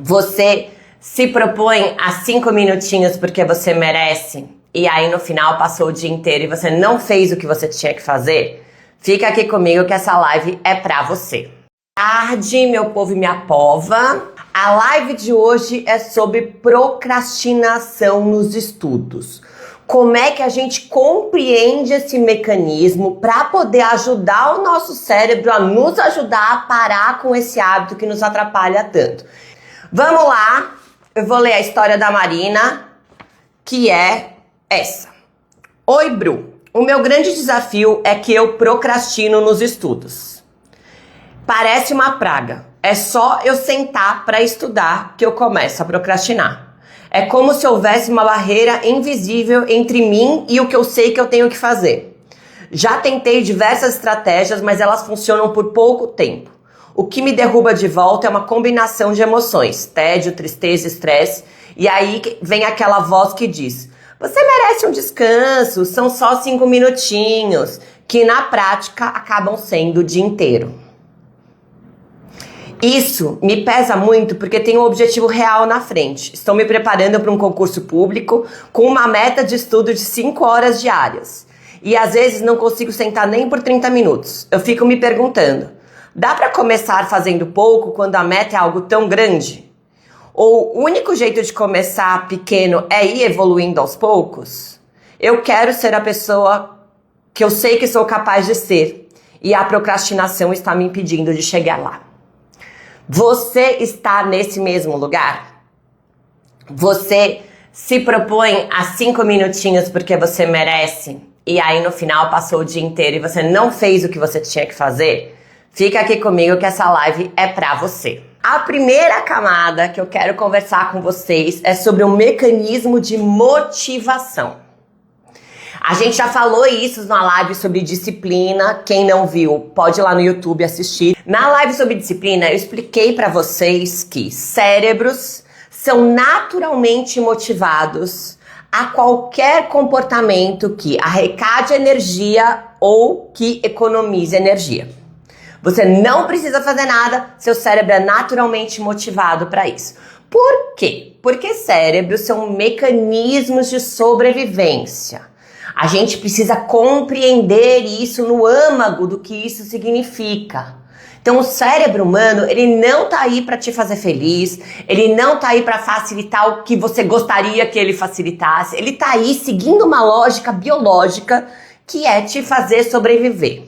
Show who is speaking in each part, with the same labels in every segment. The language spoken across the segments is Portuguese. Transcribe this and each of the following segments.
Speaker 1: Você se propõe a 5 minutinhos porque você merece e aí no final passou o dia inteiro e você não fez o que você tinha que fazer? Fica aqui comigo que essa live é pra você. Tarde, meu povo e minha pova. A live de hoje é sobre procrastinação nos estudos. Como é que a gente compreende esse mecanismo para poder ajudar o nosso cérebro a nos ajudar a parar com esse hábito que nos atrapalha tanto. Vamos lá, eu vou ler a história da Marina, que é essa. Oi, Bru. O meu grande desafio é que eu procrastino nos estudos. Parece uma praga. É só eu sentar para estudar que eu começo a procrastinar. É como se houvesse uma barreira invisível entre mim e o que eu sei que eu tenho que fazer. Já tentei diversas estratégias, mas elas funcionam por pouco tempo. O que me derruba de volta é uma combinação de emoções, tédio, tristeza, estresse, e aí vem aquela voz que diz: você merece um descanso, são só 5 minutinhos, que na prática acabam sendo o dia inteiro. Isso me pesa muito porque tenho um objetivo real na frente. Estou me preparando para um concurso público com uma meta de estudo de 5 horas diárias. E às vezes não consigo sentar nem por 30 minutos. Eu fico me perguntando, dá para começar fazendo pouco quando a meta é algo tão grande? Ou o único jeito de começar pequeno é ir evoluindo aos poucos? Eu quero ser a pessoa que eu sei que sou capaz de ser. E a procrastinação está me impedindo de chegar lá. Você está nesse mesmo lugar? Você se propõe a 5 minutinhos porque você merece e aí no final passou o dia inteiro e você não fez o que você tinha que fazer? Fica aqui comigo que essa live é pra você. A primeira camada que eu quero conversar com vocês é sobre o mecanismo de motivação. A gente já falou isso na live sobre disciplina. Quem não viu, pode ir lá no YouTube assistir. Na live sobre disciplina, eu expliquei pra vocês que cérebros são naturalmente motivados a qualquer comportamento que arrecade energia ou que economize energia. Você não precisa fazer nada, seu cérebro é naturalmente motivado para isso. Por quê? Porque cérebros são mecanismos de sobrevivência. A gente precisa compreender isso no âmago do que isso significa. Então o cérebro humano, ele não tá aí para te fazer feliz, ele não tá aí para facilitar o que você gostaria que ele facilitasse, ele tá aí seguindo uma lógica biológica que é te fazer sobreviver.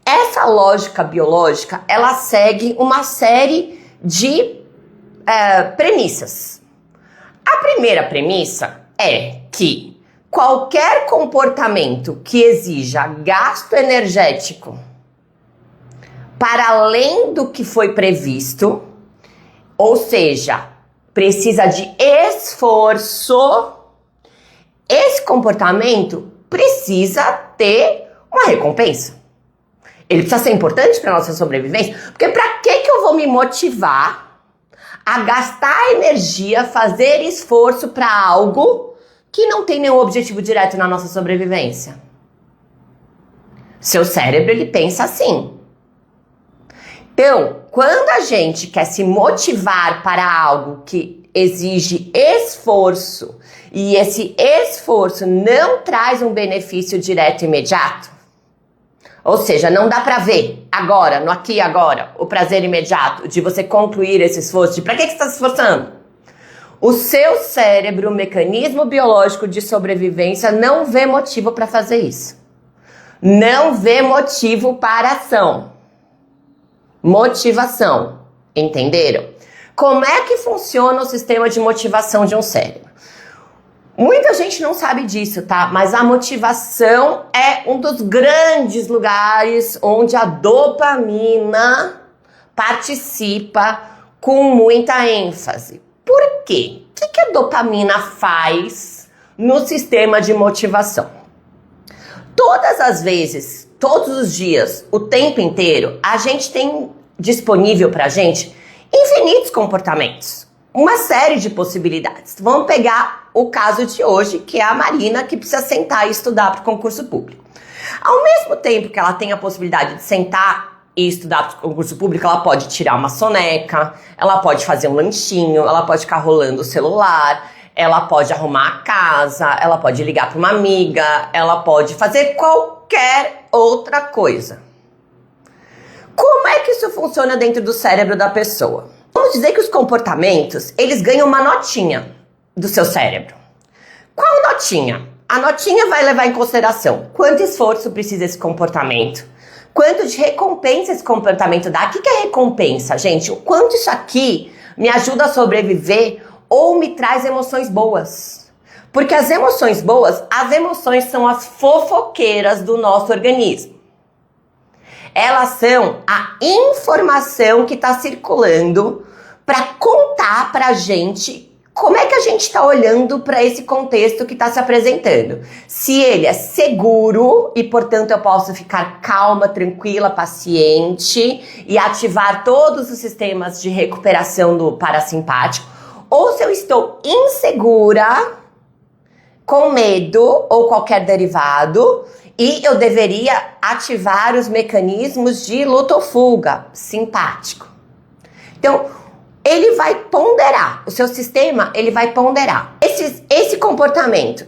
Speaker 1: Essa lógica biológica, ela segue uma série de premissas. A primeira premissa é que qualquer comportamento que exija gasto energético para além do que foi previsto, ou seja, precisa de esforço, esse comportamento precisa ter uma recompensa. Ele precisa ser importante para a nossa sobrevivência, porque para que eu vou me motivar a gastar energia, fazer esforço para algo que não tem nenhum objetivo direto na nossa sobrevivência? Seu cérebro, ele pensa assim. Então, quando a gente quer se motivar para algo que exige esforço e esse esforço não traz um benefício direto e imediato, ou seja, não dá para ver agora, no aqui e agora, o prazer imediato de você concluir esse esforço, de para que você está se esforçando? O seu cérebro, o mecanismo biológico de sobrevivência, não vê motivo para fazer isso. Não vê motivo para ação. Motivação. Entenderam? Como é que funciona o sistema de motivação de um cérebro? Muita gente não sabe disso, tá? Mas a motivação é um dos grandes lugares onde a dopamina participa com muita ênfase. Por quê? O que a dopamina faz no sistema de motivação? Todas as vezes, todos os dias, o tempo inteiro, a gente tem disponível pra gente infinitos comportamentos. Uma série de possibilidades. Vamos pegar o caso de hoje, que é a Marina, que precisa sentar e estudar para o concurso público. Ao mesmo tempo que ela tem a possibilidade de sentar e estudar para concurso público, ela pode tirar uma soneca, ela pode fazer um lanchinho, ela pode ficar rolando o celular, ela pode arrumar a casa, ela pode ligar para uma amiga, ela pode fazer qualquer outra coisa. Como é que isso funciona dentro do cérebro da pessoa? Vamos dizer que os comportamentos, eles ganham uma notinha do seu cérebro. Qual notinha? A notinha vai levar em consideração quanto esforço precisa esse comportamento, quanto de recompensa esse comportamento dá. O que é recompensa, gente? O quanto isso aqui me ajuda a sobreviver ou me traz emoções boas. Porque as emoções boas, as emoções são as fofoqueiras do nosso organismo. Elas são a informação que está circulando para contar para a gente como é que a gente está olhando para esse contexto que está se apresentando. Se ele é seguro e, portanto, eu posso ficar calma, tranquila, paciente e ativar todos os sistemas de recuperação do parasimpático. Ou se eu estou insegura, com medo ou qualquer derivado, e eu deveria ativar os mecanismos de luta ou fuga, simpático. Então, ele vai ponderar, o seu sistema, ele vai ponderar. Esse comportamento,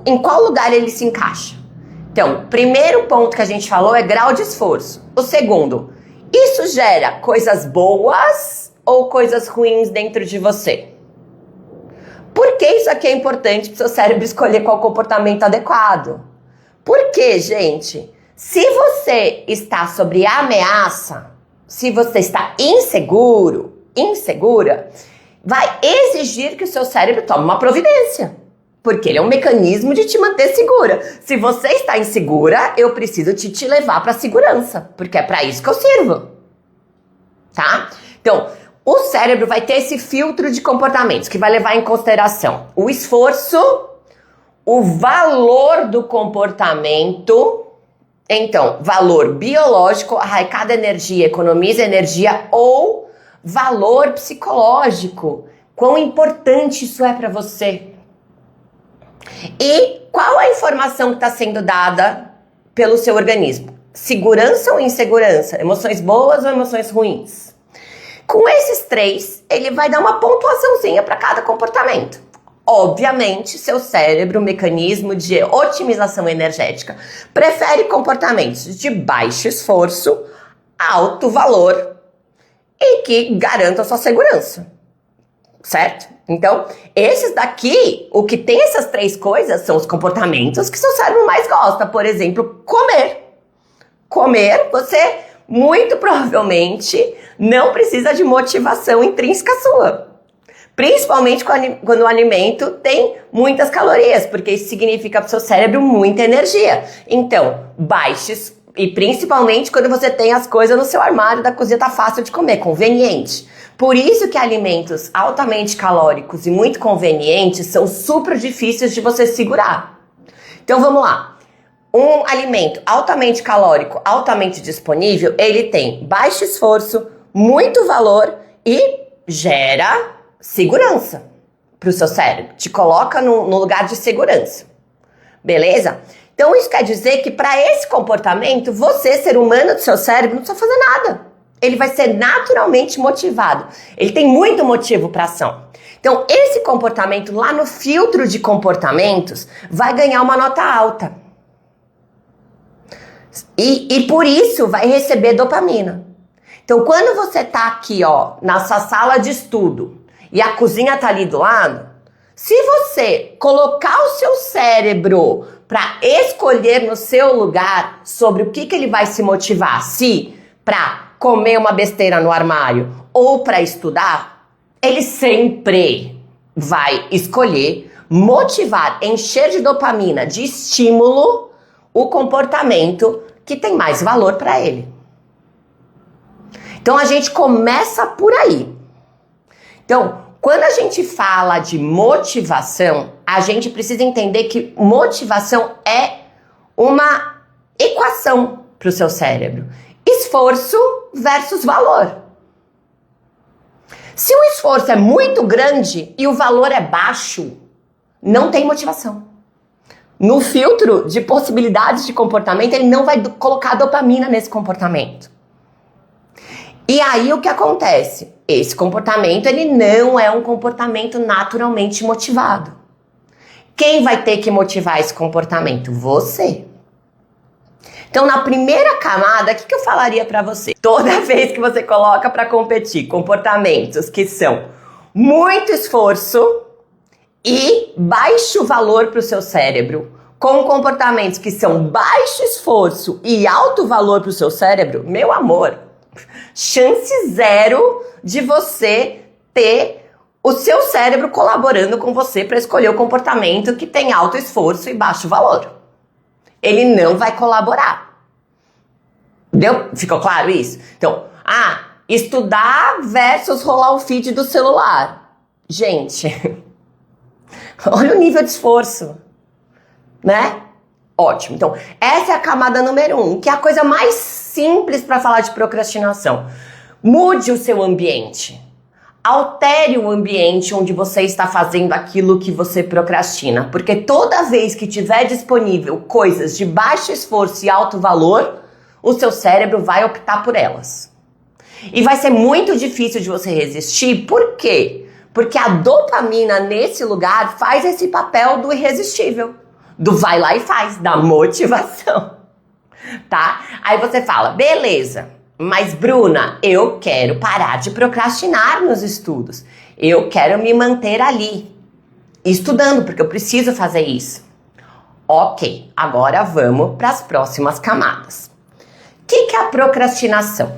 Speaker 1: em qual lugar ele se encaixa? Então, o primeiro ponto que a gente falou é grau de esforço. O segundo, isso gera coisas boas ou coisas ruins dentro de você? Por que isso aqui é importante para o seu cérebro escolher qual comportamento adequado? Porque, gente, se você está sob ameaça, se você está insegura, vai exigir que o seu cérebro tome uma providência. Porque ele é um mecanismo de te manter segura. Se você está insegura, eu preciso te levar para a segurança. Porque é para isso que eu sirvo. Tá? Então, o cérebro vai ter esse filtro de comportamentos que vai levar em consideração o esforço, o valor do comportamento. Então, valor biológico, arraicada energia, economiza energia, ou valor psicológico. Quão importante isso é para você? E qual a informação que está sendo dada pelo seu organismo? Segurança ou insegurança? Emoções boas ou emoções ruins? Com esses três, ele vai dar uma pontuaçãozinha para cada comportamento. Obviamente, seu cérebro, mecanismo de otimização energética, prefere comportamentos de baixo esforço, alto valor e que garantam sua segurança. Certo? Então, esses daqui, o que tem essas três coisas são os comportamentos que seu cérebro mais gosta. Por exemplo, comer. Comer, você muito provavelmente não precisa de motivação intrínseca sua. Principalmente quando o alimento tem muitas calorias, porque isso significa para o seu cérebro muita energia. Então, baixos, e principalmente quando você tem as coisas no seu armário da cozinha, tá fácil de comer, conveniente. Por isso que alimentos altamente calóricos e muito convenientes são super difíceis de você segurar. Então vamos lá. Um alimento altamente calórico, altamente disponível, ele tem baixo esforço, muito valor e gera segurança para o seu cérebro. Te coloca no lugar de segurança. Beleza? Então isso quer dizer que para esse comportamento, você, ser humano do seu cérebro, não precisa fazer nada. Ele vai ser naturalmente motivado. Ele tem muito motivo para ação. Então esse comportamento lá no filtro de comportamentos vai ganhar uma nota alta. E por isso vai receber dopamina. Então quando você tá aqui, ó, nessa sala de estudo e a cozinha tá ali do lado, se você colocar o seu cérebro para escolher no seu lugar sobre o que ele vai se motivar, se para comer uma besteira no armário ou para estudar, ele sempre vai escolher motivar, encher de dopamina, de estímulo, o comportamento que tem mais valor para ele. Então a gente começa por aí. Então, quando a gente fala de motivação, a gente precisa entender que motivação é uma equação para o seu cérebro. Esforço versus valor. Se o esforço é muito grande e o valor é baixo, não tem motivação. No filtro de possibilidades de comportamento, ele não vai colocar dopamina nesse comportamento. E aí o que acontece? Esse comportamento, ele não é um comportamento naturalmente motivado. Quem vai ter que motivar esse comportamento? Você. Então, na primeira camada, o que eu falaria pra você? Toda vez que você coloca pra competir comportamentos que são muito esforço e baixo valor pro seu cérebro, com comportamentos que são baixo esforço e alto valor pro seu cérebro, meu amor, chance zero de você ter o seu cérebro colaborando com você para escolher o comportamento que tem alto esforço e baixo valor. Ele não vai colaborar. Deu? Ficou claro isso? Então, estudar versus rolar o feed do celular. Gente, olha o nível de esforço, né? Ótimo. Então, essa é a camada número 1, que é a coisa mais simples para falar de procrastinação. Mude o seu ambiente. Altere o ambiente onde você está fazendo aquilo que você procrastina, porque toda vez que tiver disponível coisas de baixo esforço e alto valor, o seu cérebro vai optar por elas. E vai ser muito difícil de você resistir, por quê? Porque a dopamina nesse lugar faz esse papel do irresistível, do vai lá e faz, da motivação, tá? Aí você fala, beleza, mas Bruna, eu quero parar de procrastinar nos estudos. Eu quero me manter ali, estudando, porque eu preciso fazer isso. Ok, agora vamos para as próximas camadas. O que é a procrastinação?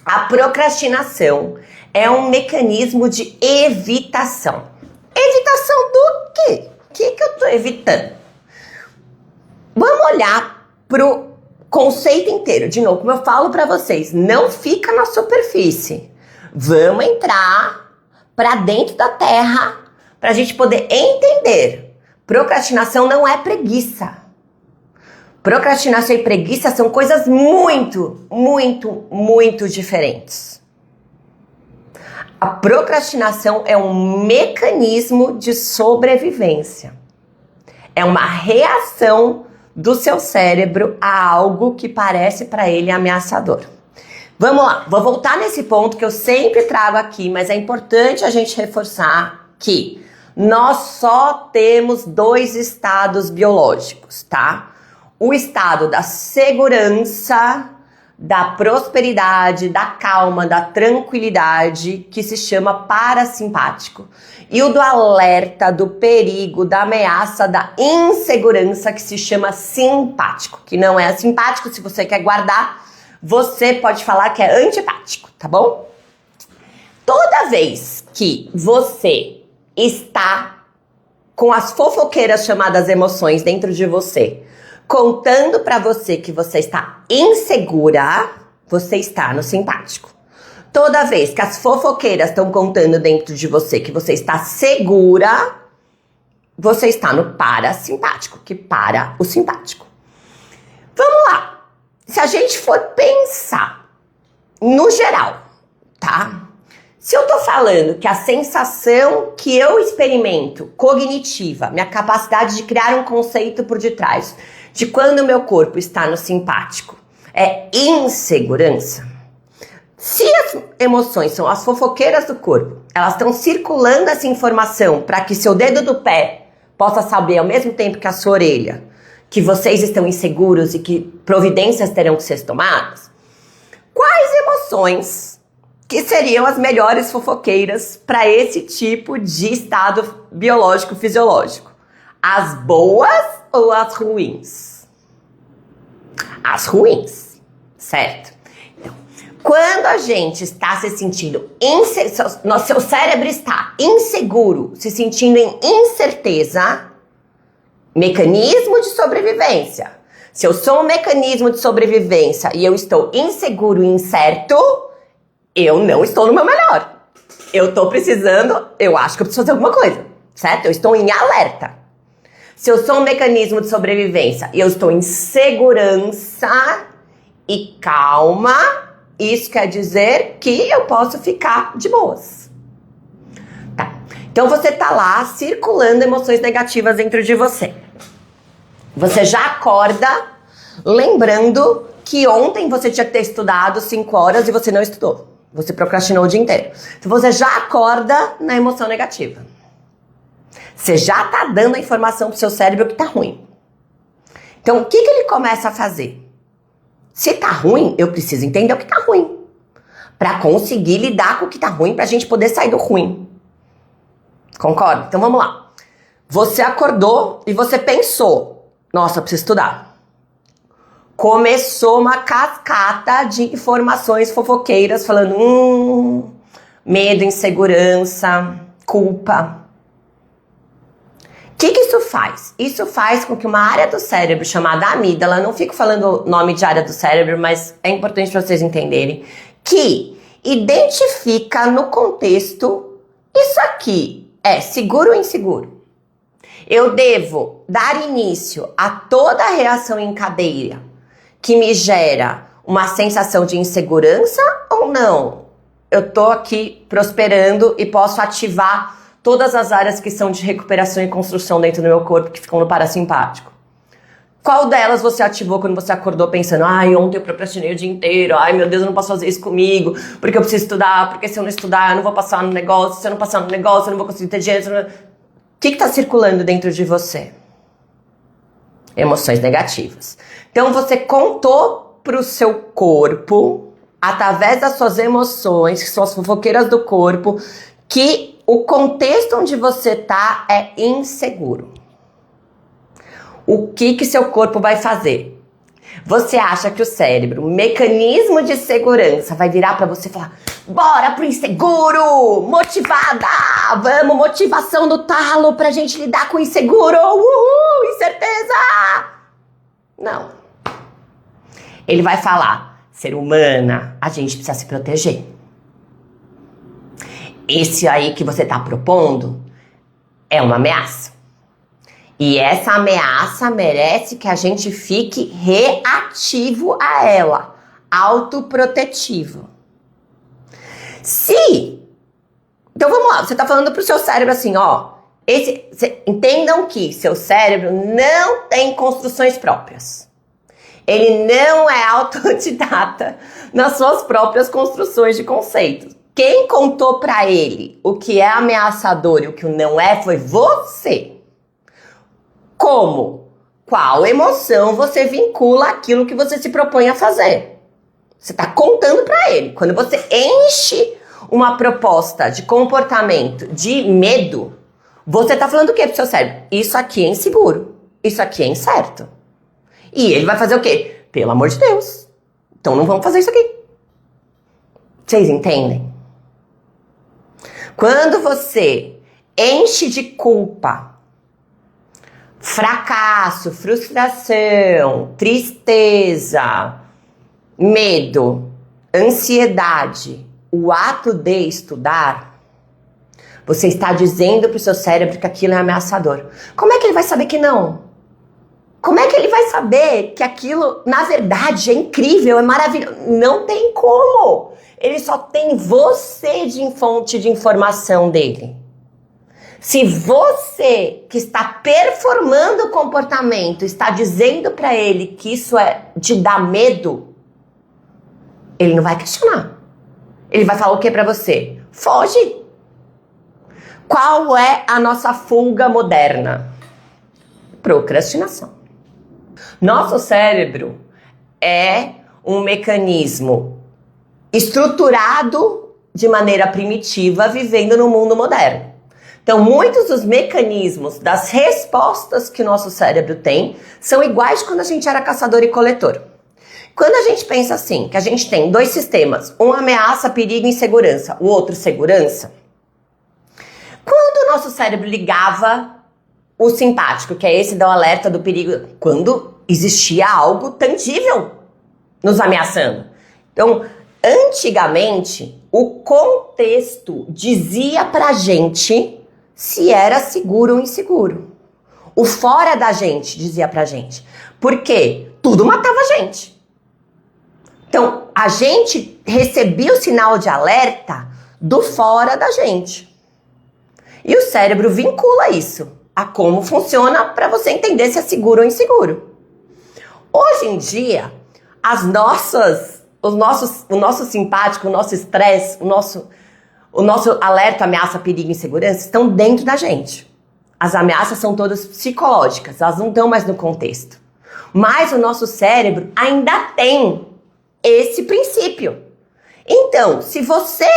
Speaker 1: A procrastinação é um mecanismo de evitação. Evitação do quê? O que eu estou evitando? Vamos olhar pro conceito inteiro. De novo, como eu falo para vocês, não fica na superfície. Vamos entrar para dentro da terra para a gente poder entender. Procrastinação não é preguiça. Procrastinação e preguiça são coisas muito, muito, muito diferentes. A procrastinação é um mecanismo de sobrevivência. É uma reação do seu cérebro a algo que parece para ele ameaçador. Vamos lá, vou voltar nesse ponto que eu sempre trago aqui, mas é importante a gente reforçar que nós só temos 2 estados biológicos, tá? O estado da segurança, da prosperidade, da calma, da tranquilidade, que se chama parasimpático. E o do alerta, do perigo, da ameaça, da insegurança, que se chama simpático. Que não é simpático, se você quer guardar, você pode falar que é antipático, tá bom? Toda vez que você está com as fofoqueiras chamadas emoções dentro de você, contando pra você que você está insegura, você está no simpático. Toda vez que as fofoqueiras estão contando dentro de você que você está segura, você está no parasimpático, que para o simpático. Vamos lá. Se a gente for pensar no geral, tá? Se eu tô falando que a sensação que eu experimento, cognitiva, minha capacidade de criar um conceito por detrás, de quando o meu corpo está no simpático, é insegurança. Se as emoções são as fofoqueiras do corpo, elas estão circulando essa informação para que seu dedo do pé possa saber ao mesmo tempo que a sua orelha que vocês estão inseguros e que providências terão que ser tomadas, quais emoções que seriam as melhores fofoqueiras para esse tipo de estado biológico fisiológico? As boas ou as ruins? As ruins, certo? Então, quando a gente está se sentindo seu cérebro está inseguro, se sentindo em incerteza, mecanismo de sobrevivência. Se eu sou um mecanismo de sobrevivência e eu estou inseguro e incerto, eu não estou no meu melhor. Eu estou precisando, eu acho que eu preciso fazer alguma coisa, certo? Eu estou em alerta. Se eu sou um mecanismo de sobrevivência e eu estou em segurança e calma, isso quer dizer que eu posso ficar de boas. Tá. Então você tá lá circulando emoções negativas dentro de você. Você já acorda lembrando que ontem você tinha que ter estudado 5 horas e você não estudou. Você procrastinou o dia inteiro. Então você já acorda na emoção negativa. Você já tá dando a informação pro seu cérebro que tá ruim. Então o que ele começa a fazer? Se tá ruim, eu preciso entender o que tá ruim. Pra conseguir lidar com o que tá ruim, pra gente poder sair do ruim. Concorda? Então vamos lá. Você acordou e você pensou, nossa, eu preciso estudar. Começou uma cascata de informações fofoqueiras falando, medo, insegurança, culpa. O que isso faz? Isso faz com que uma área do cérebro chamada amígdala, não fico falando o nome de área do cérebro, mas é importante para vocês entenderem, que identifica no contexto, isso aqui é seguro ou inseguro? Eu devo dar início a toda a reação em cadeia que me gera uma sensação de insegurança ou não? Eu tô aqui prosperando e posso ativar todas as áreas que são de recuperação e construção dentro do meu corpo, que ficam no parasimpático. Qual delas você ativou quando você acordou pensando, ai, ontem eu procrastinei o dia inteiro, ai, meu Deus, eu não posso fazer isso comigo, porque eu preciso estudar, porque se eu não estudar, eu não vou passar no negócio, se eu não passar no negócio, eu não vou conseguir ter dinheiro. O que tá circulando dentro de você? Emoções negativas. Então você contou pro seu corpo, através das suas emoções, que são as fofoqueiras do corpo, que o contexto onde você tá é inseguro. O que seu corpo vai fazer? Você acha que o cérebro, o mecanismo de segurança, vai virar pra você e falar, bora pro inseguro, motivada, vamos, motivação do talo pra gente lidar com o inseguro, uhul, incerteza. Não. Ele vai falar, ser humana, a gente precisa se proteger. Esse aí que você tá propondo é uma ameaça. E essa ameaça merece que a gente fique reativo a ela, autoprotetivo. Então vamos lá, você tá falando pro seu cérebro assim, ó, entendam que seu cérebro não tem construções próprias. Ele não é autodidata nas suas próprias construções de conceitos. Quem contou pra ele o que é ameaçador e o que não é foi você. Como? Qual emoção você vincula aquilo que você se propõe a fazer? Você está contando para ele. Quando você enche uma proposta de comportamento de medo, você está falando o quê pro seu cérebro? Isso aqui é inseguro. Isso aqui é incerto. E ele vai fazer o quê? Pelo amor de Deus. Então não vamos fazer isso aqui. Vocês entendem? Quando você enche de culpa, fracasso, frustração, tristeza, medo, ansiedade, o ato de estudar, você está dizendo para o seu cérebro que aquilo é ameaçador. Como é que ele vai saber que não? Como é que ele vai saber que aquilo, na verdade, é incrível, é maravilhoso? Não tem como. Ele só tem você de fonte de informação dele. Se você que está performando o comportamento está dizendo para ele que isso te dá medo, ele não vai questionar. Ele vai falar o que para você? Foge. Qual é a nossa fuga moderna? Procrastinação. Nosso cérebro é um mecanismo estruturado de maneira primitiva, vivendo no mundo moderno. Então, muitos dos mecanismos das respostas que o nosso cérebro tem são iguais de quando a gente era caçador e coletor. Quando a gente pensa assim, que a gente tem 2 sistemas, um ameaça, perigo e insegurança, o outro segurança, quando o nosso cérebro ligava o simpático, que é esse do alerta do perigo, quando existia algo tangível nos ameaçando. Então, antigamente, o contexto dizia pra gente se era seguro ou inseguro. O fora da gente dizia pra gente. Por quê? Tudo matava a gente. Então, a gente recebia o sinal de alerta do fora da gente. E o cérebro vincula isso a como funciona para você entender se é seguro ou inseguro. Hoje em dia, o nosso simpático, o nosso estresse, o nosso alerta, ameaça, perigo e insegurança estão dentro da gente. As ameaças são todas psicológicas, elas não estão mais no contexto. Mas o nosso cérebro ainda tem esse princípio. Então, se você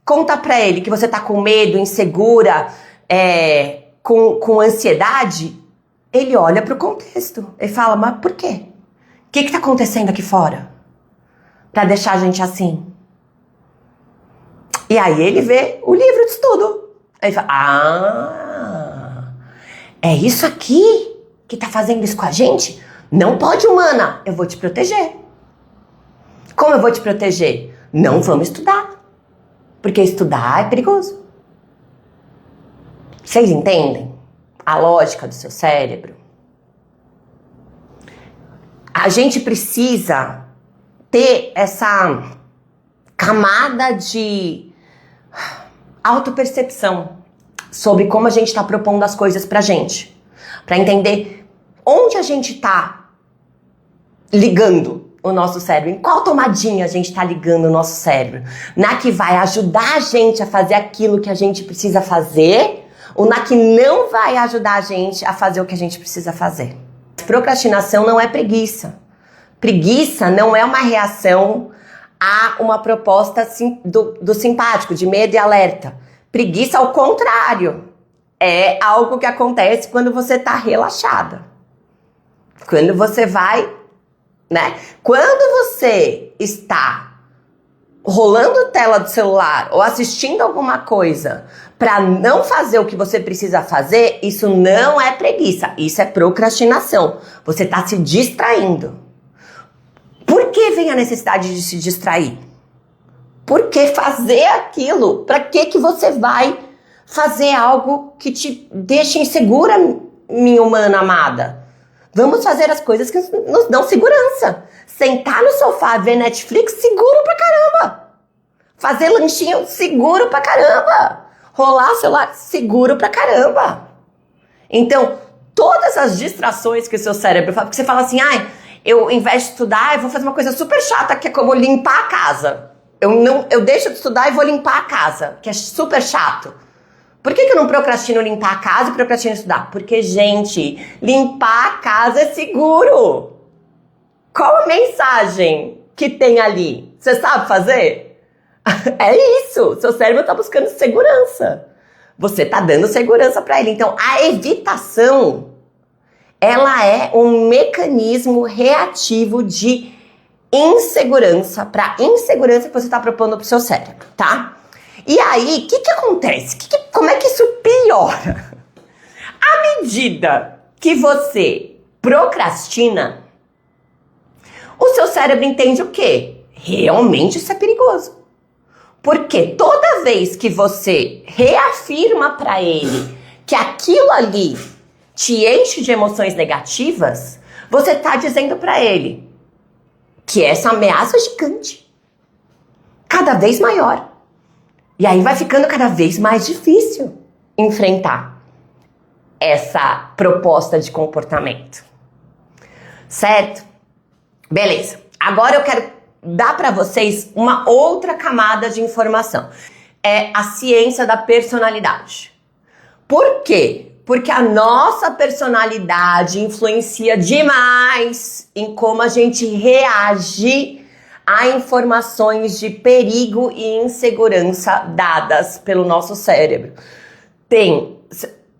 Speaker 1: conta pra ele que você tá com medo, insegura, com ansiedade, ele olha pro contexto. Ele fala, mas por quê? O que tá acontecendo aqui fora? Pra deixar a gente assim? E aí ele vê o livro de estudo. Aí ele fala, é isso aqui que tá fazendo isso com a gente? Não pode, humana. Eu vou te proteger. Como eu vou te proteger? Não vamos estudar. Porque estudar é perigoso. Vocês entendem a lógica do seu cérebro? A gente precisa ter essa camada de autopercepção sobre como a gente está propondo as coisas pra gente. Pra entender onde a gente tá ligando o nosso cérebro, em qual tomadinha a gente tá ligando o nosso cérebro. Na que vai ajudar a gente a fazer aquilo que a gente precisa fazer, ou na que não vai ajudar a gente a fazer o que a gente precisa fazer. Procrastinação não é preguiça. Preguiça não é uma reação a uma proposta do simpático, de medo e alerta. Preguiça, ao contrário, é algo que acontece quando você tá relaxada. Quando você vai, né? Quando você está rolando tela do celular ou assistindo alguma coisa para não fazer o que você precisa fazer, isso não é preguiça, isso é procrastinação. Você está se distraindo. Por que vem a necessidade de se distrair? Por que fazer aquilo? Para que você vai fazer algo que te deixa insegura, minha humana amada? Vamos fazer as coisas que nos dão segurança. Sentar no sofá, ver Netflix, seguro pra caramba. Fazer lanchinho, seguro pra caramba. Rolar o celular, seguro pra caramba. Então, todas as distrações que o seu cérebro faz, porque você fala assim, eu, ao invés de estudar, eu vou fazer uma coisa super chata, que é como limpar a casa. Eu deixo de estudar e vou limpar a casa, que é super chato. Por que eu não procrastino limpar a casa e procrastino estudar? Porque, gente, limpar a casa é seguro. Qual a mensagem que tem ali? Você sabe fazer? É isso. Seu cérebro está buscando segurança. Você está dando segurança para ele. Então, a evitação, ela é um mecanismo reativo de insegurança, para insegurança que você está propondo para o seu cérebro, tá? E aí, o que acontece? Como é que isso piora? À medida que você procrastina, o seu cérebro entende o quê? Realmente isso é perigoso. Porque toda vez que você reafirma para ele que aquilo ali te enche de emoções negativas, você está dizendo para ele que essa ameaça é gigante, cada vez maior. E aí vai ficando cada vez mais difícil enfrentar essa proposta de comportamento. Certo? Beleza. Agora eu quero dar para vocês uma outra camada de informação. É a ciência da personalidade. Por quê? Porque a nossa personalidade influencia demais em como a gente reage a informações de perigo e insegurança dadas pelo nosso cérebro.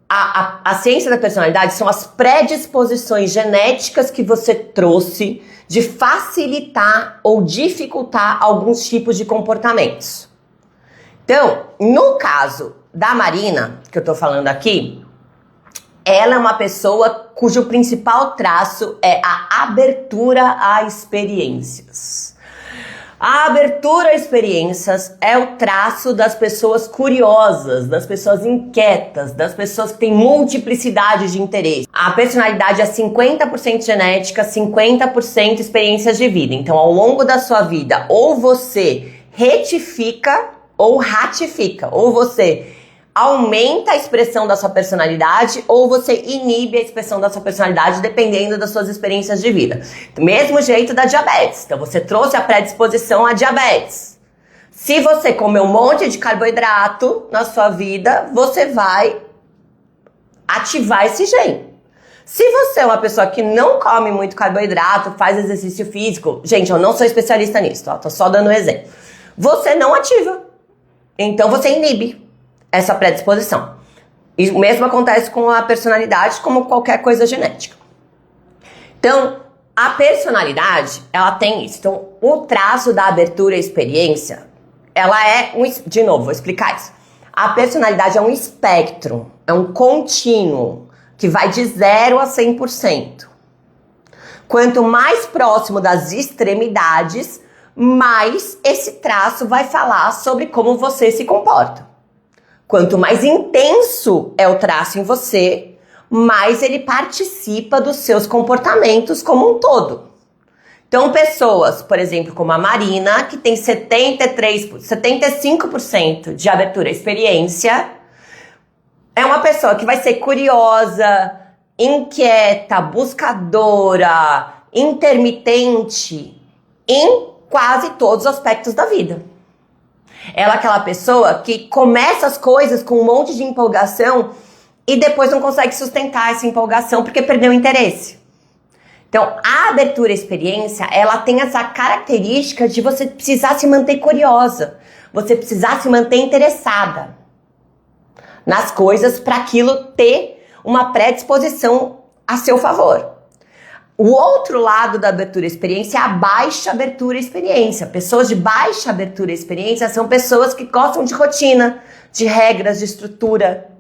Speaker 1: A ciência da personalidade são as predisposições genéticas que você trouxe de facilitar ou dificultar alguns tipos de comportamentos. Então, no caso da Marina, que eu tô falando aqui, ela é uma pessoa cujo principal traço é a abertura a experiências. A abertura a experiências é o traço das pessoas curiosas, das pessoas inquietas, das pessoas que têm multiplicidade de interesse. A personalidade é 50% genética, 50% experiências de vida. Então, ao longo da sua vida, ou você retifica ou ratifica, ou você aumenta a expressão da sua personalidade ou você inibe a expressão da sua personalidade dependendo das suas experiências de vida. Do mesmo jeito da diabetes. Então você trouxe a predisposição à diabetes. Se você comer um monte de carboidrato na sua vida, você vai ativar esse gene. Se você é uma pessoa que não come muito carboidrato, faz exercício físico, gente, eu não sou especialista nisso, tô só dando um exemplo. Você não ativa. Então você inibe essa predisposição. E o mesmo acontece com a personalidade, como qualquer coisa genética. Então, a personalidade, ela tem isso. Então, o traço da abertura à experiência, ela é de novo, vou explicar isso. A personalidade é um espectro, é um contínuo, que vai de 0 a 100%. Quanto mais próximo das extremidades, mais esse traço vai falar sobre como você se comporta. Quanto mais intenso é o traço em você, mais ele participa dos seus comportamentos como um todo. Então, pessoas, por exemplo, como a Marina, que tem 75% de abertura à experiência, é uma pessoa que vai ser curiosa, inquieta, buscadora, intermitente em quase todos os aspectos da vida. Ela é aquela pessoa que começa as coisas com um monte de empolgação e depois não consegue sustentar essa empolgação porque perdeu o interesse. Então, a abertura à experiência, ela tem essa característica de você precisar se manter curiosa, você precisar se manter interessada nas coisas para aquilo ter uma predisposição a seu favor. O outro lado da abertura à experiência é a baixa abertura à experiência. Pessoas de baixa abertura à experiência são pessoas que gostam de rotina, de regras, de estrutura,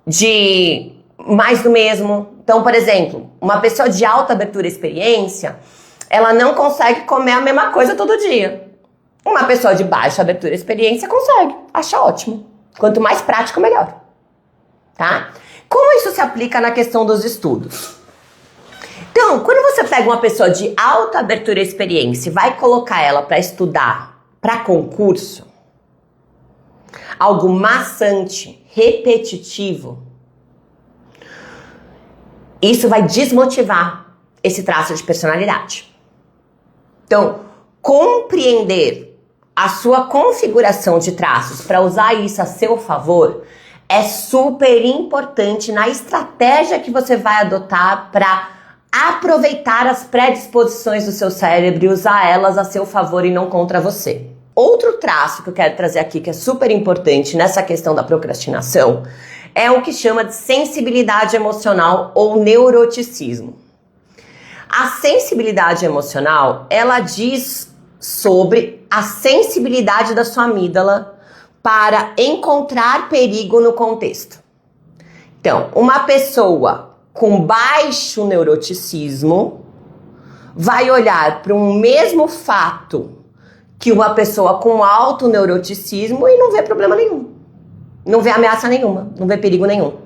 Speaker 1: de mais do mesmo. Então, por exemplo, uma pessoa de alta abertura à experiência, ela não consegue comer a mesma coisa todo dia. Uma pessoa de baixa abertura à experiência consegue, acha ótimo. Quanto mais prático, melhor. Tá? Como isso se aplica na questão dos estudos? Então, quando você pega uma pessoa de alta abertura à experiência e vai colocar ela para estudar para concurso, algo maçante, repetitivo, isso vai desmotivar esse traço de personalidade. Então, compreender a sua configuração de traços para usar isso a seu favor é super importante na estratégia que você vai adotar para aproveitar as predisposições do seu cérebro e usar elas a seu favor e não contra você. Outro traço que eu quero trazer aqui que é super importante nessa questão da procrastinação é o que chama de sensibilidade emocional ou neuroticismo. A sensibilidade emocional, ela diz sobre a sensibilidade da sua amígdala para encontrar perigo no contexto. Então, uma pessoa com baixo neuroticismo vai olhar para um mesmo fato que uma pessoa com alto neuroticismo e não vê problema nenhum. Não vê ameaça nenhuma, não vê perigo nenhum.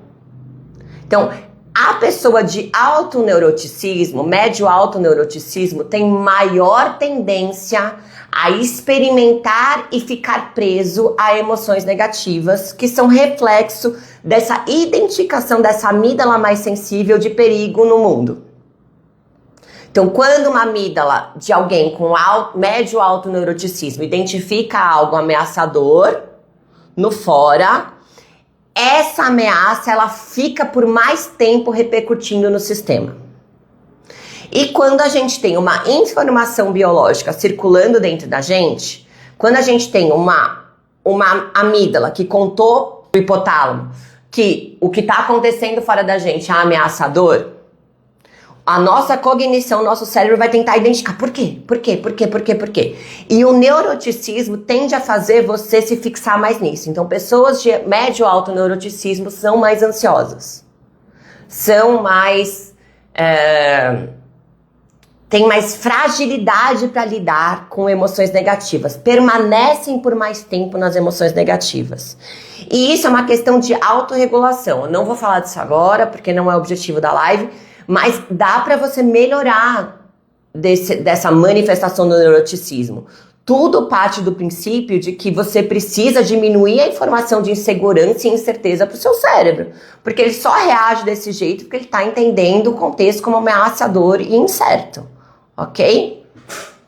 Speaker 1: Então, a pessoa de alto neuroticismo, médio-alto neuroticismo, tem maior tendência a experimentar e ficar preso a emoções negativas, que são reflexo dessa identificação dessa amígdala mais sensível de perigo no mundo. Então, quando uma amígdala de alguém com médio-alto neuroticismo identifica algo ameaçador no fora, essa ameaça ela fica por mais tempo repercutindo no sistema. E quando a gente tem uma informação biológica circulando dentro da gente, quando a gente tem uma amígdala que contou pro hipotálamo que o que está acontecendo fora da gente é ameaçador, a nossa cognição, nosso cérebro vai tentar identificar por quê? Por quê? Por quê? Por quê? Por quê? E o neuroticismo tende a fazer você se fixar mais nisso. Então, pessoas de médio ou alto neuroticismo são mais ansiosas. São mais... têm mais fragilidade para lidar com emoções negativas. Permanecem por mais tempo nas emoções negativas. E isso é uma questão de autorregulação. Eu não vou falar disso agora, porque não é o objetivo da live, mas dá para você melhorar dessa manifestação do neuroticismo. tudo parte do princípio de que você precisa diminuir a informação de insegurança e incerteza para o seu cérebro. Porque ele só reage desse jeito porque ele está entendendo o contexto como ameaçador e incerto. Ok?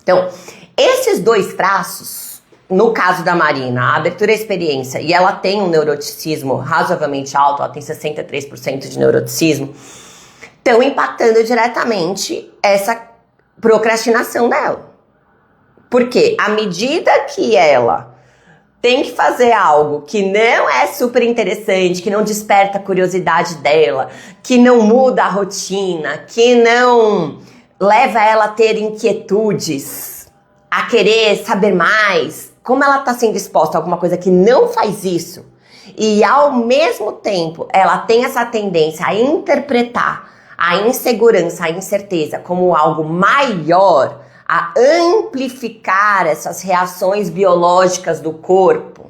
Speaker 1: Então, esses dois traços, no caso da Marina, a abertura à experiência, e ela tem um neuroticismo razoavelmente alto, ela tem 63% de neuroticismo, estão impactando diretamente essa procrastinação dela. Porque à medida que ela tem que fazer algo que não é super interessante, que não desperta a curiosidade dela, que não muda a rotina, que não leva ela a ter inquietudes, a querer saber mais, como ela está sendo exposta a alguma coisa que não faz isso, e ao mesmo tempo ela tem essa tendência a interpretar a insegurança, a incerteza como algo maior, a amplificar essas reações biológicas do corpo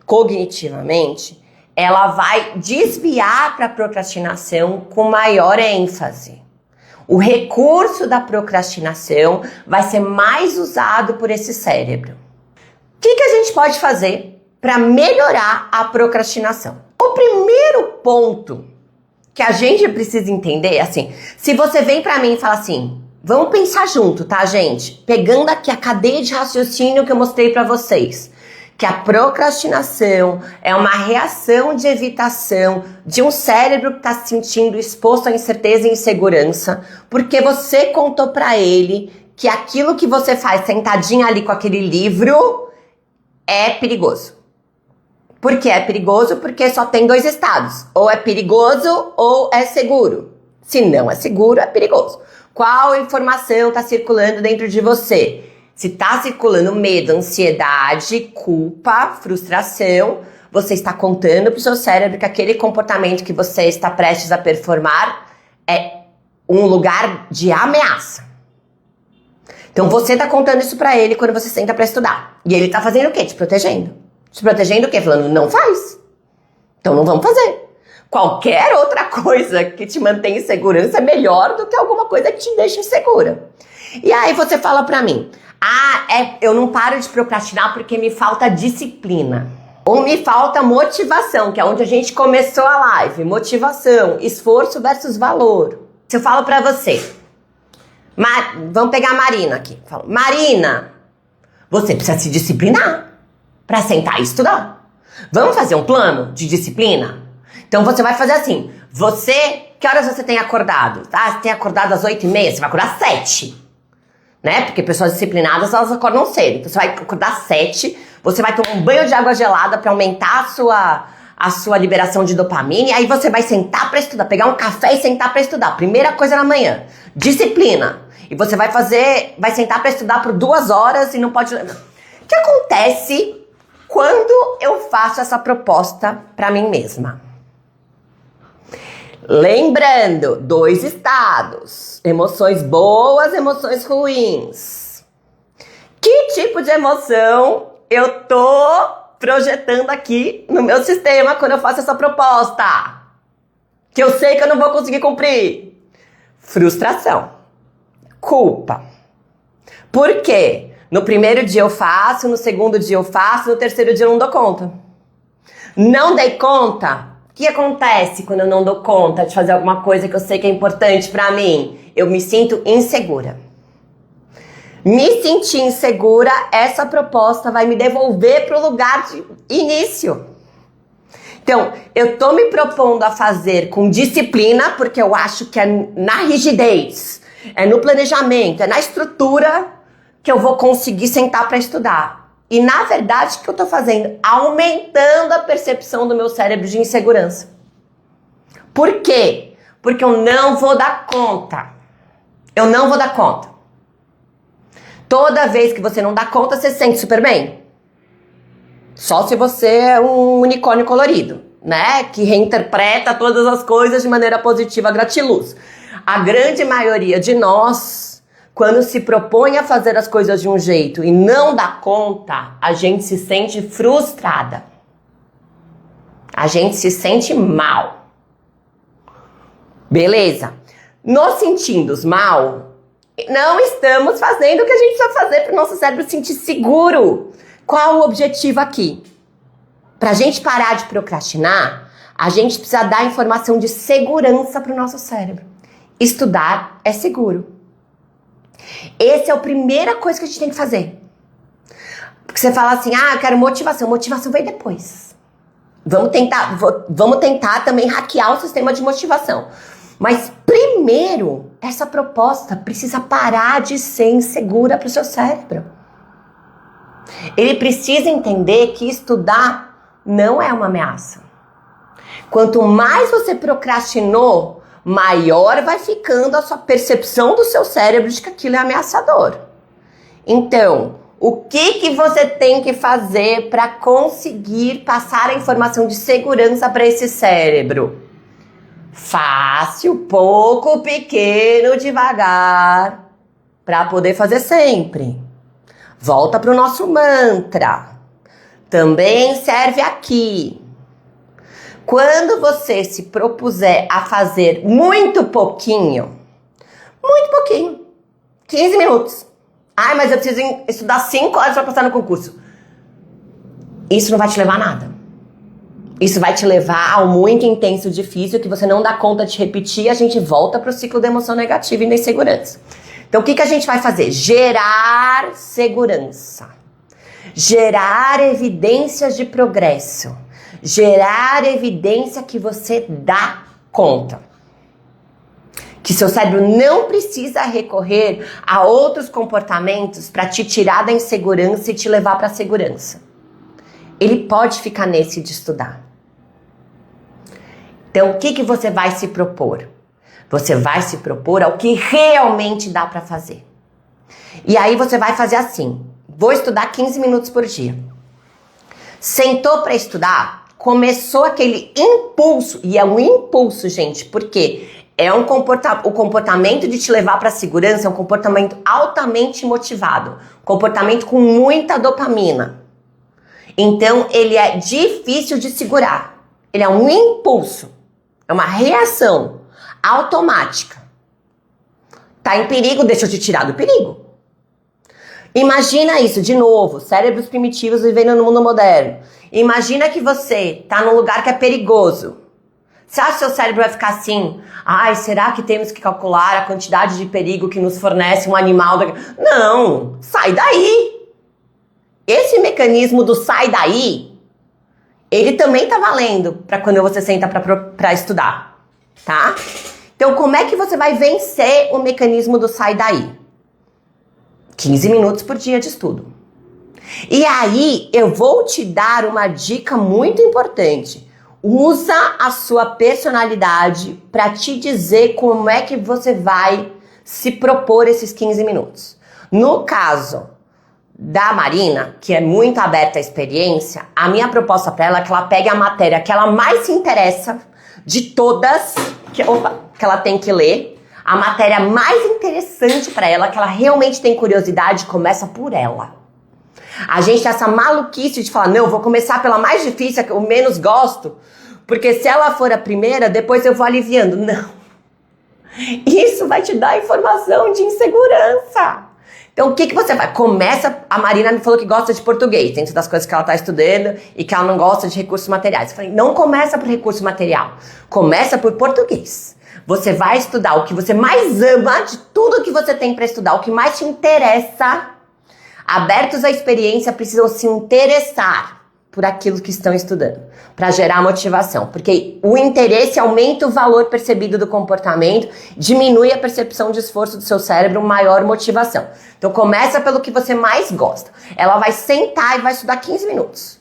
Speaker 1: cognitivamente, ela vai desviar para a procrastinação com maior ênfase. O recurso da procrastinação vai ser mais usado por esse cérebro. O que a gente pode fazer para melhorar a procrastinação? O primeiro ponto que a gente precisa entender é assim, se você vem para mim e fala assim, vamos pensar junto, tá, gente? Pegando aqui a cadeia de raciocínio que eu mostrei para vocês, que a procrastinação é uma reação de evitação de um cérebro que está se sentindo exposto à incerteza e insegurança, porque você contou para ele que aquilo que você faz sentadinha ali com aquele livro é perigoso. Por que é perigoso? Porque só tem dois estados. Ou é perigoso ou é seguro. Se não é seguro, é perigoso. Qual informação está circulando dentro de você? Se está circulando medo, ansiedade, culpa, frustração, você está contando para o seu cérebro que aquele comportamento que você está prestes a performar é um lugar de ameaça. Então você está contando isso para ele quando você senta para estudar. E ele está fazendo o quê? Te protegendo. Te protegendo o quê? Falando, não faz. Então não vamos fazer. Qualquer outra coisa que te mantém em segurança é melhor do que alguma coisa que te deixa insegura. E aí você fala pra mim, eu não paro de procrastinar porque me falta disciplina. Ou me falta motivação, que é onde a gente começou a live. Motivação, esforço versus valor. Se eu falo pra você, vamos pegar a Marina aqui. Falo, Marina, você precisa se disciplinar pra sentar e estudar. Vamos fazer um plano de disciplina? Então você vai fazer assim, que horas você tem acordado? Você tem acordado às 8h30, você vai acordar às 7. Né? Porque pessoas disciplinadas, elas acordam cedo. Então você vai acordar às 7, você vai tomar um banho de água gelada para aumentar a sua liberação de dopamina, e aí você vai sentar para estudar, pegar um café e sentar para estudar. Primeira coisa na manhã, disciplina. E você vai sentar para estudar por 2 horas e não pode... O que acontece quando eu faço essa proposta para mim mesma? Lembrando, 2 estados, emoções boas, emoções ruins. Que tipo de emoção eu tô projetando aqui no meu sistema quando eu faço essa proposta? Que eu sei que eu não vou conseguir cumprir. Frustração. Culpa. Por quê? No primeiro dia eu faço, no segundo dia eu faço, no terceiro dia eu não dou conta. Não dei conta? O que acontece quando eu não dou conta de fazer alguma coisa que eu sei que é importante pra mim? Eu me sinto insegura. Me sentir insegura, essa proposta vai me devolver pro lugar de início. Então, eu tô me propondo a fazer com disciplina, porque eu acho que é na rigidez, é no planejamento, é na estrutura que eu vou conseguir sentar pra estudar. E, na verdade, o que eu tô fazendo? Aumentando a percepção do meu cérebro de insegurança. Por quê? Porque eu não vou dar conta. Eu não vou dar conta. Toda vez que você não dá conta, você se sente super bem. Só se você é um unicórnio colorido, né? Que reinterpreta todas as coisas de maneira positiva, gratiluz. A grande maioria de nós... Quando se propõe a fazer as coisas de um jeito e não dá conta, a gente se sente frustrada. A gente se sente mal. Beleza? Nos sentindo mal, Não estamos fazendo o que a gente precisa fazer para o nosso cérebro se sentir seguro. Qual o objetivo aqui? Para a gente parar de procrastinar, a gente precisa dar informação de segurança para o nosso cérebro. Estudar é seguro. Essa é a primeira coisa que a gente tem que fazer. Porque você fala assim, eu quero motivação. Motivação vem depois. Vamos tentar também hackear o sistema de motivação. Mas primeiro, essa proposta precisa parar de ser insegura para o seu cérebro. Ele precisa entender que estudar não é uma ameaça. Quanto mais você procrastinou, maior vai ficando a sua percepção do seu cérebro de que aquilo é ameaçador. Então, o que você tem que fazer para conseguir passar a informação de segurança para esse cérebro? Fácil, pouco, pequeno, devagar, para poder fazer sempre. Volta para o nosso mantra. Também serve aqui. Quando você se propuser a fazer muito pouquinho, 15 minutos. Mas eu preciso estudar 5 horas para passar no concurso. Isso não vai te levar a nada. Isso vai te levar ao muito intenso difícil que você não dá conta de repetir e a gente volta para o ciclo da emoção negativa e da insegurança. Então, o que a gente vai fazer? Gerar segurança. Gerar evidências de progresso. Gerar evidência que você dá conta. Que seu cérebro não precisa recorrer a outros comportamentos para te tirar da insegurança e te levar para a segurança. Ele pode ficar nesse de estudar. Então, o que você vai se propor? Você vai se propor ao que realmente dá para fazer. E aí você vai fazer assim. Vou estudar 15 minutos por dia. Sentou para estudar, começou aquele impulso. E é um impulso, gente, porque o comportamento de te levar para a segurança é um comportamento altamente motivado. Comportamento com muita dopamina. Então, ele é difícil de segurar. Ele é um impulso. É uma reação automática. Tá em perigo, deixa eu te tirar do perigo. Imagina isso, de novo, cérebros primitivos vivendo no mundo moderno. Imagina que você tá num lugar que é perigoso. Você acha que seu cérebro vai ficar assim? Será que temos que calcular a quantidade de perigo que nos fornece um animal? Não, sai daí. Esse mecanismo do sai daí, ele também tá valendo para quando você senta para estudar, tá? Então, como é que você vai vencer o mecanismo do sai daí? 15 minutos por dia de estudo. E aí, eu vou te dar uma dica muito importante. Usa a sua personalidade para te dizer como é que você vai se propor esses 15 minutos. No caso da Marina, que é muito aberta à experiência, a minha proposta para ela é que ela pegue a matéria que ela mais se interessa de todas, que ela tem que ler, a matéria mais interessante para ela, que ela realmente tem curiosidade, começa por ela. A gente tem essa maluquice de falar, não, eu vou começar pela mais difícil, que eu menos gosto, porque se ela for a primeira, depois eu vou aliviando. Não. Isso vai te dar informação de insegurança. Então, o que você faz? A Marina me falou que gosta de português, dentro das coisas que ela está estudando, e que ela não gosta de recursos materiais. Eu falei, não começa por recurso material, começa por português. Você vai estudar o que você mais ama de tudo que você tem para estudar, o que mais te interessa. Abertos à experiência, precisam se interessar por aquilo que estão estudando, para gerar motivação, porque o interesse aumenta o valor percebido do comportamento, diminui a percepção de esforço do seu cérebro, maior motivação. Então começa pelo que você mais gosta. Ela vai sentar e vai estudar 15 minutos.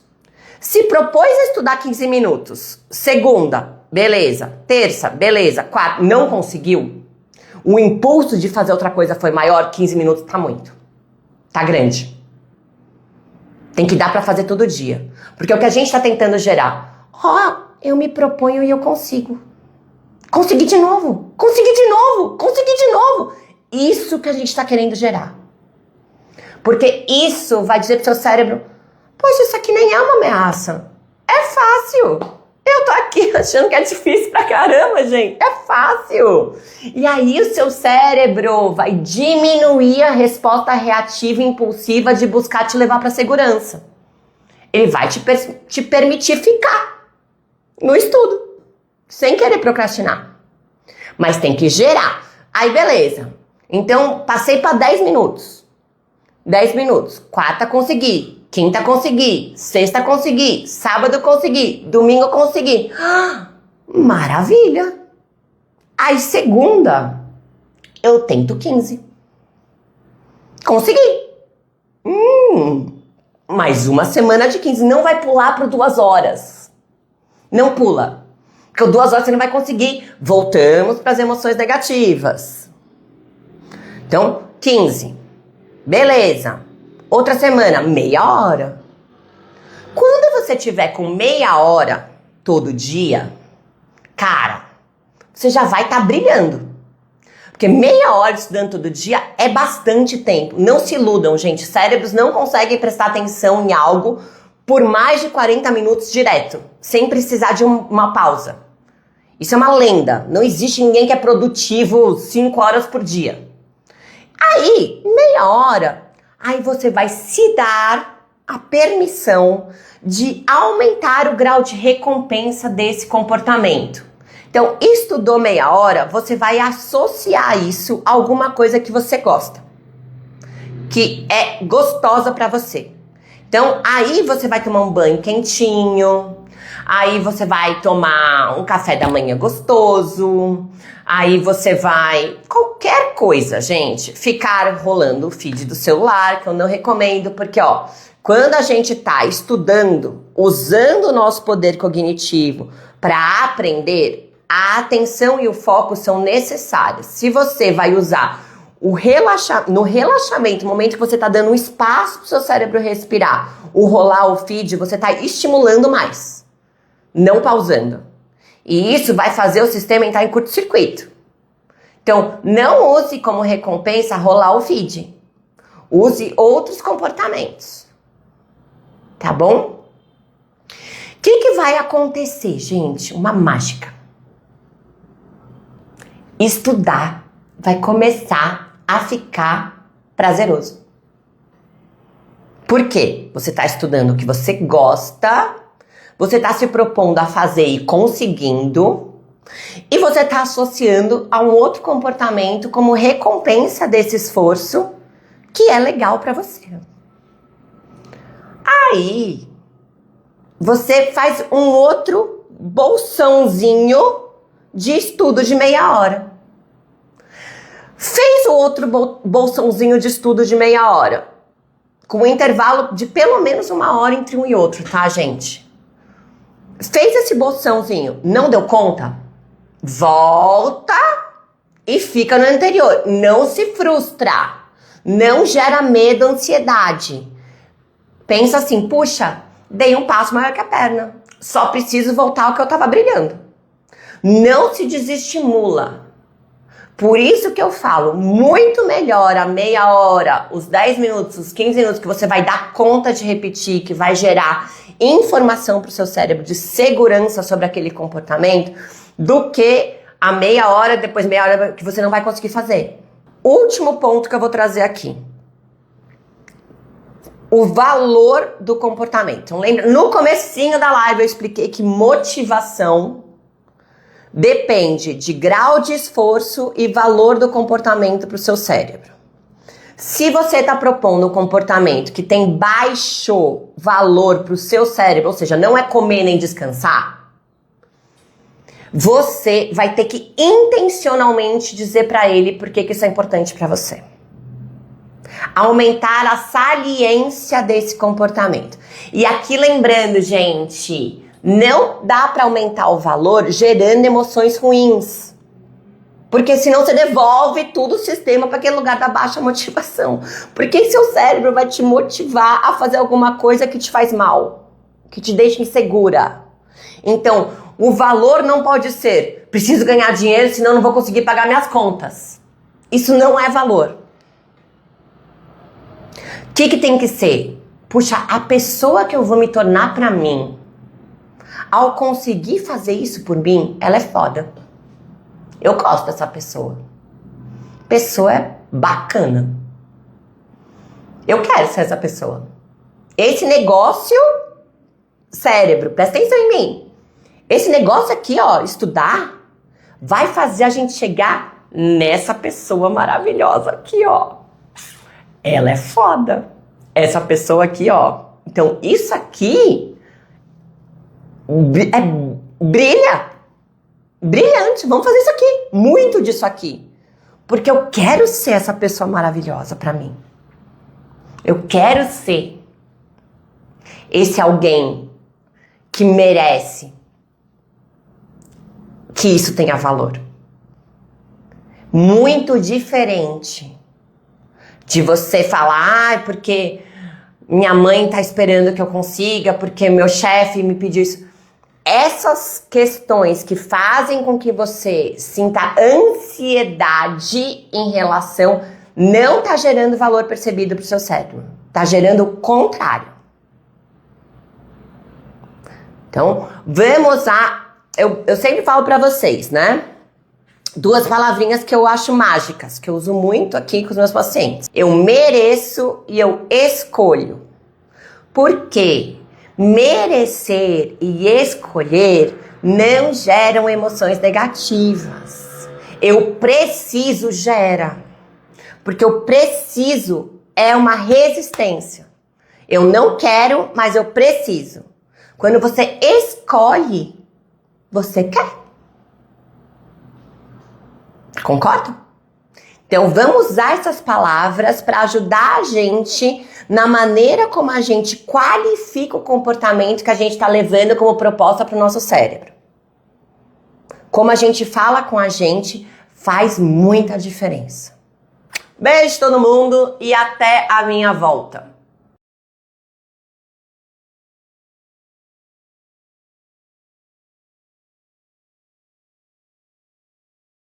Speaker 1: Se propôs a estudar 15 minutos, segunda, beleza, terça, beleza, quarta, não conseguiu, o impulso de fazer outra coisa foi maior, 15 minutos tá muito, tá grande. Tem que dar pra fazer todo dia. Porque o que a gente tá tentando gerar, eu me proponho e eu consigo. Consegui de novo. Consegui de novo. Consegui de novo. Isso que a gente tá querendo gerar. Porque isso vai dizer pro seu cérebro, poxa, isso aqui nem é uma ameaça. É fácil. Eu tô aqui achando que é difícil pra caramba, gente. É fácil. E aí o seu cérebro vai diminuir a resposta reativa e impulsiva de buscar te levar pra segurança. Ele vai te permitir ficar no estudo, sem querer procrastinar. Mas tem que gerar. Aí beleza. Então passei pra 10 minutos. 10 minutos. Quarta consegui. Quinta consegui, sexta consegui, sábado consegui, domingo consegui. Maravilha! Aí segunda, eu tento 15. Consegui. Mais uma semana de 15. Não vai pular para 2 horas. Não pula. Porque 2 horas você não vai conseguir. Voltamos para as emoções negativas. Então, 15. Beleza. Outra semana, meia hora. Quando você tiver com meia hora todo dia, cara, você já vai estar brilhando. Porque meia hora estudando todo dia é bastante tempo. Não se iludam, gente. Cérebros não conseguem prestar atenção em algo por mais de 40 minutos direto, sem precisar de uma pausa. Isso é uma lenda. Não existe ninguém que é produtivo 5 horas por dia. Aí, meia hora... Aí você vai se dar a permissão de aumentar o grau de recompensa desse comportamento. Então, estudou meia hora, você vai associar isso a alguma coisa que você gosta, que é gostosa para você. Então, aí você vai tomar um banho quentinho, aí você vai tomar um café da manhã gostoso, aí você vai... Qualquer coisa, gente. Ficar rolando o feed do celular, que eu não recomendo, porque, ó, quando a gente tá estudando, usando o nosso poder cognitivo para aprender, a atenção e o foco são necessários. Se você vai usar no relaxamento, no momento que você tá dando um espaço pro seu cérebro respirar, o rolar o feed, você tá estimulando mais, não pausando. E isso vai fazer o sistema entrar em curto-circuito. Então, não use como recompensa rolar o feed. Use outros comportamentos. Tá bom? O que vai acontecer, gente? Uma mágica. Estudar vai começar a ficar prazeroso. Por quê? Você está estudando o que você gosta, você está se propondo a fazer e conseguindo... E você está associando a um outro comportamento como recompensa desse esforço que é legal para você. Aí, você faz um outro bolsãozinho de estudo de meia hora. Fez o outro bolsãozinho de estudo de meia hora, com um intervalo de pelo menos 1 hora entre um e outro, tá, gente? Fez esse bolsãozinho, não deu conta? Volta e fica no anterior. Não se frustra. Não gera medo, ansiedade. Pensa assim, puxa, dei um passo maior que a perna. Só preciso voltar ao que eu tava brilhando. Não se desestimula. Por isso que eu falo, muito melhor a meia hora, os 10 minutos, os 15 minutos que você vai dar conta de repetir, que vai gerar informação pro seu cérebro de segurança sobre aquele comportamento, do que a meia hora, depois meia hora que você não vai conseguir fazer. Último ponto que eu vou trazer aqui. O valor do comportamento. Então, lembra, no comecinho da live eu expliquei que motivação depende de grau de esforço e valor do comportamento para o seu cérebro. Se você está propondo um comportamento que tem baixo valor para o seu cérebro, ou seja, não é comer nem descansar, você vai ter que intencionalmente dizer para ele por que isso é importante para você. Aumentar a saliência desse comportamento. E aqui lembrando, gente, não dá para aumentar o valor gerando emoções ruins. Porque senão você devolve todo o sistema para aquele lugar da baixa motivação. Porque seu cérebro vai te motivar a fazer alguma coisa que te faz mal, que te deixa insegura. Então, o valor não pode ser, preciso ganhar dinheiro, senão não vou conseguir pagar minhas contas. Isso não é valor. O que tem que ser? Puxa, a pessoa que eu vou me tornar para mim, ao conseguir fazer isso por mim, ela é foda. Eu gosto dessa pessoa. Pessoa é bacana. Eu quero ser essa pessoa. Esse negócio, cérebro, presta atenção em mim. Esse negócio aqui, ó, estudar, vai fazer a gente chegar nessa pessoa maravilhosa aqui, ó. Ela é foda. Essa pessoa aqui, ó. Então, isso aqui brilha. Brilhante. Vamos fazer isso aqui. Muito disso aqui. Porque eu quero ser essa pessoa maravilhosa pra mim. Eu quero ser esse alguém que merece que isso tenha valor. Muito diferente de você falar, porque minha mãe tá esperando que eu consiga, porque meu chefe me pediu isso. Essas questões que fazem com que você sinta ansiedade em relação, não tá gerando valor percebido pro seu cérebro. Tá gerando o contrário. Então, vamos a... Eu sempre falo pra vocês, né? 2 palavrinhas que eu acho mágicas, que eu uso muito aqui com os meus pacientes. Eu mereço e eu escolho. Por quê? Merecer e escolher não geram emoções negativas. Eu preciso gera. Porque eu preciso é uma resistência. Eu não quero, mas eu preciso. Quando você escolhe, você quer. Concordo? Então vamos usar essas palavras para ajudar a gente na maneira como a gente qualifica o comportamento que a gente está levando como proposta para o nosso cérebro. Como a gente fala com a gente faz muita diferença. Beijo todo mundo e até a minha volta.